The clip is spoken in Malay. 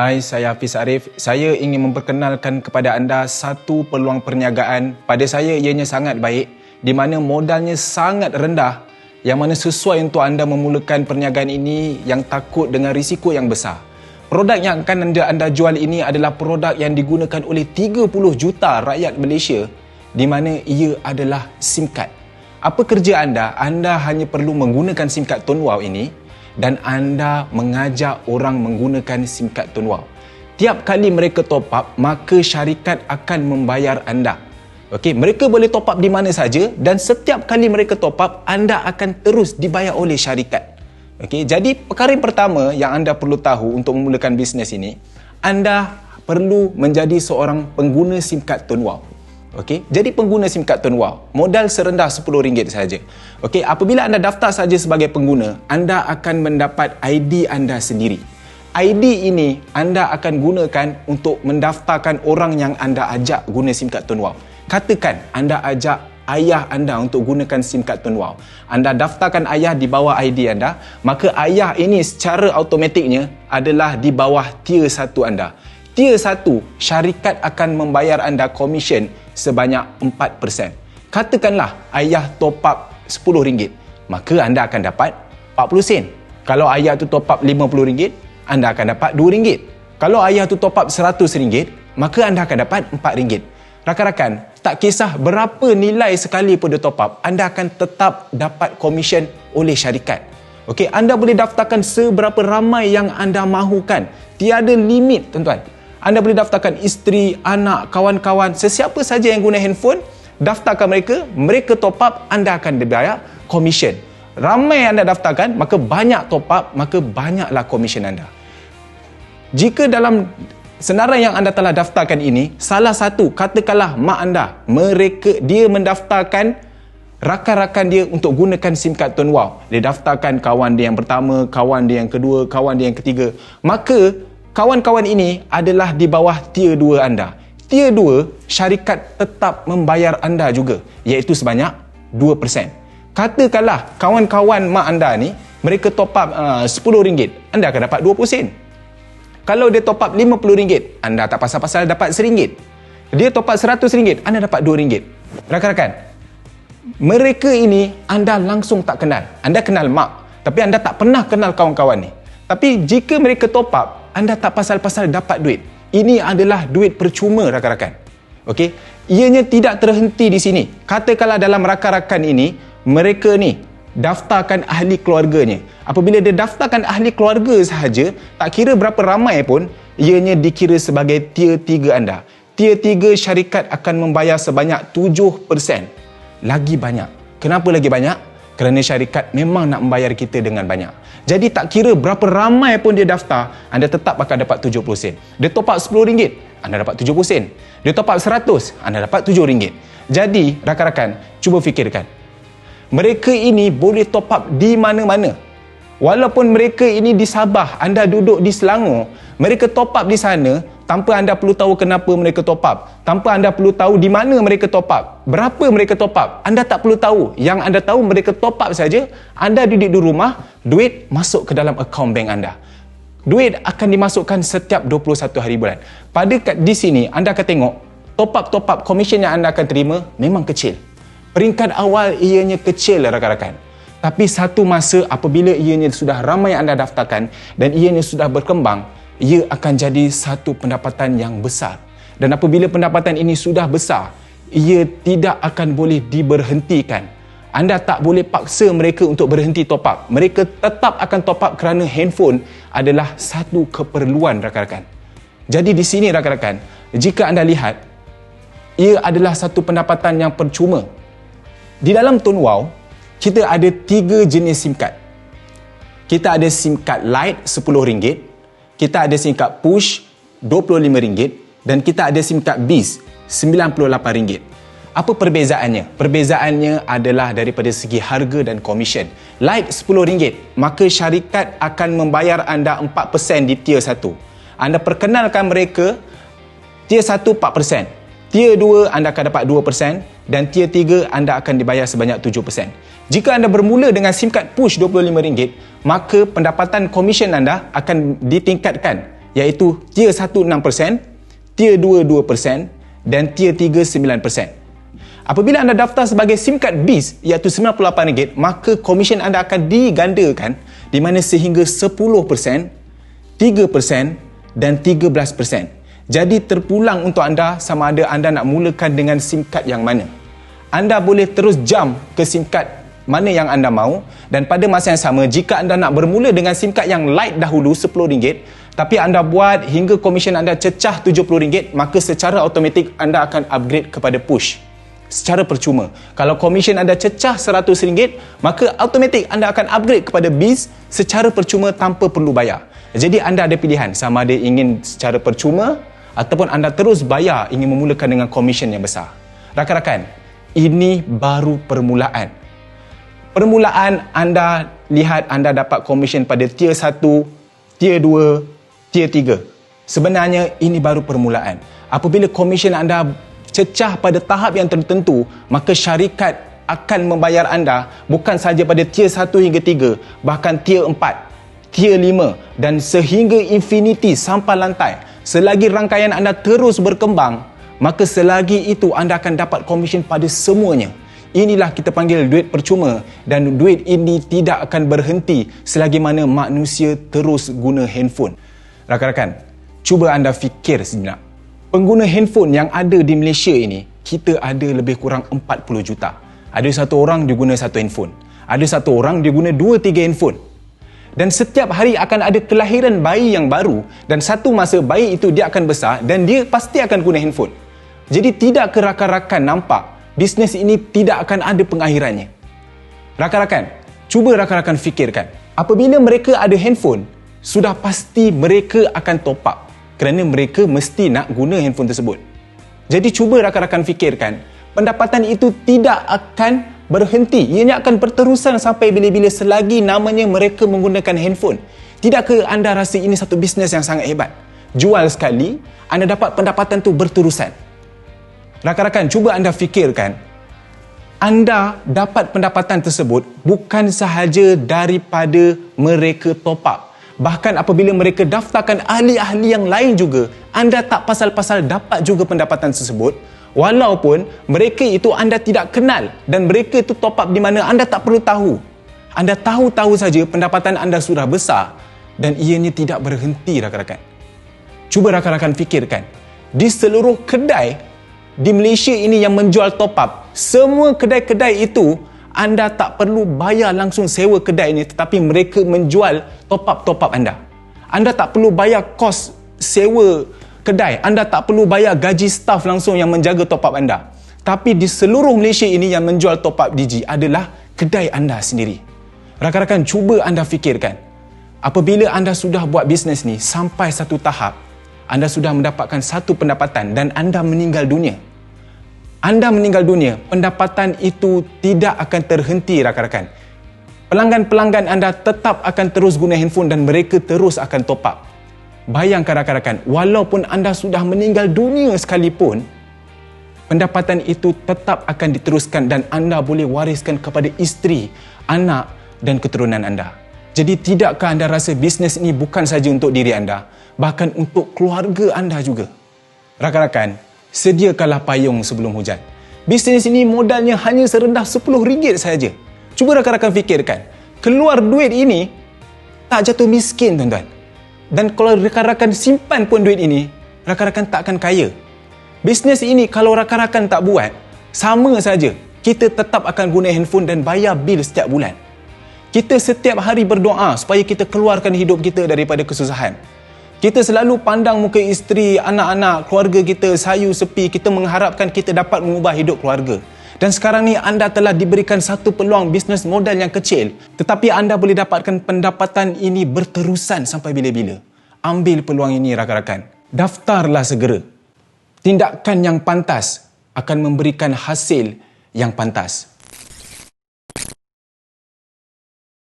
Hai, saya Hafiz Arif. Saya ingin memperkenalkan kepada anda satu peluang perniagaan. Pada saya ianya sangat baik, di mana modalnya sangat rendah, yang mana sesuai untuk anda memulakan perniagaan ini yang takut dengan risiko yang besar. Produk yang akan anda jual ini adalah produk yang digunakan oleh 30 juta rakyat Malaysia, di mana ia adalah SIM card. Apa kerja anda? Anda hanya perlu menggunakan SIM card Tone Wow ini dan anda mengajak orang menggunakan SIM card Tone Wow. Tiap kali mereka top up, maka syarikat akan membayar anda. Okey, mereka boleh top up di mana saja dan setiap kali mereka top up, anda akan terus dibayar oleh syarikat. Okey, jadi perkara yang pertama yang anda perlu tahu untuk memulakan bisnes ini, anda perlu menjadi seorang pengguna SIM card Tone Wow. Okey, jadi pengguna SIM card Tone Wow, modal serendah RM10 saja. Okey, apabila anda daftar saja sebagai pengguna, anda akan mendapat ID anda sendiri. ID ini anda akan gunakan untuk mendaftarkan orang yang anda ajak guna SIM card Tone Wow. Katakan anda ajak ayah anda untuk gunakan SIM card Tone Wow. Anda daftarkan ayah di bawah ID anda, maka ayah ini secara automatiknya adalah di bawah tier 1 anda. Tier 1, syarikat akan membayar anda komisen sebanyak 4%. Katakanlah ayah top up RM10, maka anda akan dapat 40 sen. Kalau ayah tu top up RM50, anda akan dapat RM2. Kalau ayah tu top up RM100, maka anda akan dapat RM4. Rakan-rakan, tak kisah berapa nilai sekali pun dia top up, anda akan tetap dapat komisen oleh syarikat. Okey, anda boleh daftarkan seberapa ramai yang anda mahukan. Tiada limit, tuan-tuan. Anda boleh daftarkan isteri, anak, kawan-kawan, sesiapa saja yang guna handphone, daftarkan mereka top up, anda akan dibayar komisen. Ramai anda daftarkan, maka banyak top up, maka banyaklah komisen anda. Jika dalam senarai yang anda telah daftarkan ini, salah satu, katakanlah mak anda, dia mendaftarkan rakan-rakan dia untuk gunakan SIM card Tone Wow. Dia daftarkan kawan dia yang pertama, kawan dia yang kedua, kawan dia yang ketiga. Maka kawan-kawan ini adalah di bawah tier 2 anda. Tier 2, syarikat tetap membayar anda juga, iaitu sebanyak 2%. Katakanlah kawan-kawan mak anda ni, mereka top up RM10, anda akan dapat 20 sen. Kalau dia top up RM50, anda tak pasal-pasal dapat RM1. Dia top up RM100, anda dapat RM2. Rakan-rakan, mereka ini anda langsung tak kenal. Anda kenal mak, tapi anda tak pernah kenal kawan-kawan ni. Tapi jika mereka top up, anda tak pasal-pasal dapat duit. Ini adalah duit percuma, rakan-rakan. Okey, ianya tidak terhenti di sini. Katakanlah dalam rakan-rakan ini, mereka ni daftarkan ahli keluarganya. Apabila dia daftarkan ahli keluarga sahaja, tak kira berapa ramai pun, ianya dikira sebagai tier 3 anda. Tier 3, syarikat akan membayar sebanyak 7%. Lagi banyak. Kenapa lagi banyak? Kerana syarikat memang nak membayar kita dengan banyak. Jadi tak kira berapa ramai pun dia daftar, anda tetap akan dapat 70 sen. Dia top up RM10, anda dapat 70 sen. Dia top up RM100, anda dapat RM7. Jadi, rakan-rakan, cuba fikirkan. Mereka ini boleh top up di mana-mana. Walaupun mereka ini di Sabah, anda duduk di Selangor, mereka top up di sana tanpa anda perlu tahu kenapa mereka top up. Tanpa anda perlu tahu di mana mereka top up. Berapa mereka top up. Anda tak perlu tahu. Yang anda tahu mereka top up saja. Anda duduk di rumah, duit masuk ke dalam akaun bank anda. Duit akan dimasukkan setiap 21 hari bulan. Di sini, anda akan tengok top up komisen yang anda akan terima memang kecil. Peringkat awal ianya kecil, rakan-rakan. Tapi satu masa apabila ianya sudah ramai anda daftarkan dan ianya sudah berkembang, ia akan jadi satu pendapatan yang besar. Dan apabila pendapatan ini sudah besar, ia tidak akan boleh diberhentikan. Anda tak boleh paksa mereka untuk berhenti top up. Mereka tetap akan top up kerana handphone adalah satu keperluan, rakan-rakan. Jadi di sini, rakan-rakan, jika anda lihat, ia adalah satu pendapatan yang percuma. Di dalam Tone Wow, kita ada 3 jenis SIM card. Kita ada SIM card Lite RM10, kita ada SIM card Push RM25 dan kita ada SIM card Biz RM98. Apa perbezaannya? Perbezaannya adalah daripada segi harga dan komisen. Lite RM10, maka syarikat akan membayar anda 4% di tier 1. Anda perkenalkan mereka, tier 1 4%, tier 2 anda akan dapat 2% dan tier 3 anda akan dibayar sebanyak 7%. Jika anda bermula dengan SIM card Push RM25, maka pendapatan komisen anda akan ditingkatkan iaitu tier 1 6%, tier 2 2% dan tier 3 9%. Apabila anda daftar sebagai SIM card BIS iaitu RM98, maka komisen anda akan digandakan di mana sehingga 10%, 3% dan 13%. Jadi terpulang untuk anda sama ada anda nak mulakan dengan SIM card yang mana. Anda boleh terus jump ke SIM card mana yang anda mahu, dan pada masa yang sama jika anda nak bermula dengan SIM card yang light dahulu RM10 tapi anda buat hingga komisen anda cecah RM70, maka secara automatik anda akan upgrade kepada push secara percuma. Kalau komisen anda cecah RM100, maka automatik anda akan upgrade kepada BIS secara percuma tanpa perlu bayar. Jadi anda ada pilihan sama ada ingin secara percuma ataupun anda terus bayar ingin memulakan dengan komisen yang besar. Rakan-rakan, ini baru permulaan. Permulaan anda lihat anda dapat komisen pada tier 1, tier 2, tier 3. Sebenarnya ini baru permulaan. Apabila komisen anda cecah pada tahap yang tertentu, maka syarikat akan membayar anda bukan sahaja pada tier 1 hingga 3, bahkan tier 4, tier 5 dan sehingga infinity sampai lantai. Selagi rangkaian anda terus berkembang, maka selagi itu anda akan dapat komisen pada semuanya. Inilah kita panggil duit percuma, dan duit ini tidak akan berhenti selagi mana manusia terus guna handphone. Rakan-rakan, cuba anda fikir sejenak. Pengguna handphone yang ada di Malaysia ini, kita ada lebih kurang 40 juta. Ada satu orang dia guna satu handphone. Ada satu orang dia guna 2-3 handphone. Dan setiap hari akan ada kelahiran bayi yang baru, dan satu masa bayi itu dia akan besar dan dia pasti akan guna handphone. Jadi tidak ke rakan-rakan nampak bisnes ini tidak akan ada pengakhirannya. Rakan-rakan, cuba rakan-rakan fikirkan. Apabila mereka ada handphone, sudah pasti mereka akan top up kerana mereka mesti nak guna handphone tersebut. Jadi cuba rakan-rakan fikirkan, pendapatan itu tidak akan berhenti. Ianya akan berterusan sampai bila-bila selagi namanya mereka menggunakan handphone. Tidakkah anda rasa ini satu bisnes yang sangat hebat? Jual sekali, anda dapat pendapatan tu berterusan. Rakan-rakan, cuba anda fikirkan, anda dapat pendapatan tersebut bukan sahaja daripada mereka top up. Bahkan apabila mereka daftarkan ahli-ahli yang lain juga, anda tak pasal-pasal dapat juga pendapatan tersebut, walaupun mereka itu anda tidak kenal dan mereka itu top up di mana anda tak perlu tahu. Anda tahu-tahu saja pendapatan anda sudah besar dan ianya tidak berhenti, rakan-rakan. Cuba rakan-rakan fikirkan, di seluruh kedai di Malaysia ini yang menjual top up, semua kedai-kedai itu anda tak perlu bayar langsung sewa kedai ini, tetapi mereka menjual top up anda. Anda tak perlu bayar kos sewa kedai, anda tak perlu bayar gaji staf langsung yang menjaga top up anda. Tapi di seluruh Malaysia ini yang menjual top up Digi adalah kedai anda sendiri. Rakan-rakan, cuba anda fikirkan, apabila anda sudah buat bisnes ni sampai satu tahap, anda sudah mendapatkan satu pendapatan dan anda meninggal dunia. Anda meninggal dunia, pendapatan itu tidak akan terhenti, rakan-rakan. Pelanggan-pelanggan anda tetap akan terus guna handphone dan mereka terus akan top up. Bayangkan rakan-rakan, walaupun anda sudah meninggal dunia sekalipun, pendapatan itu tetap akan diteruskan dan anda boleh wariskan kepada isteri, anak dan keturunan anda. Jadi tidakkah anda rasa bisnes ini bukan saja untuk diri anda, bahkan untuk keluarga anda juga? Rakan-rakan, sediakanlah payung sebelum hujan. Bisnes ini modalnya hanya serendah RM10 sahaja. Cuba rakan-rakan fikirkan, keluar duit ini tak jatuh miskin, tuan-tuan. Dan kalau rakan-rakan simpan pun duit ini, rakan-rakan tak akan kaya. Bisnes ini kalau rakan-rakan tak buat, sama saja kita tetap akan guna handphone dan bayar bil setiap bulan. Kita setiap hari berdoa supaya kita keluarkan hidup kita daripada kesusahan. Kita selalu pandang muka isteri, anak-anak, keluarga kita sayu sepi. Kita mengharapkan kita dapat mengubah hidup keluarga. Dan sekarang ni anda telah diberikan satu peluang bisnes modal yang kecil, tetapi anda boleh dapatkan pendapatan ini berterusan sampai bila-bila. Ambil peluang ini, rakan-rakan. Daftarlah segera. Tindakan yang pantas akan memberikan hasil yang pantas.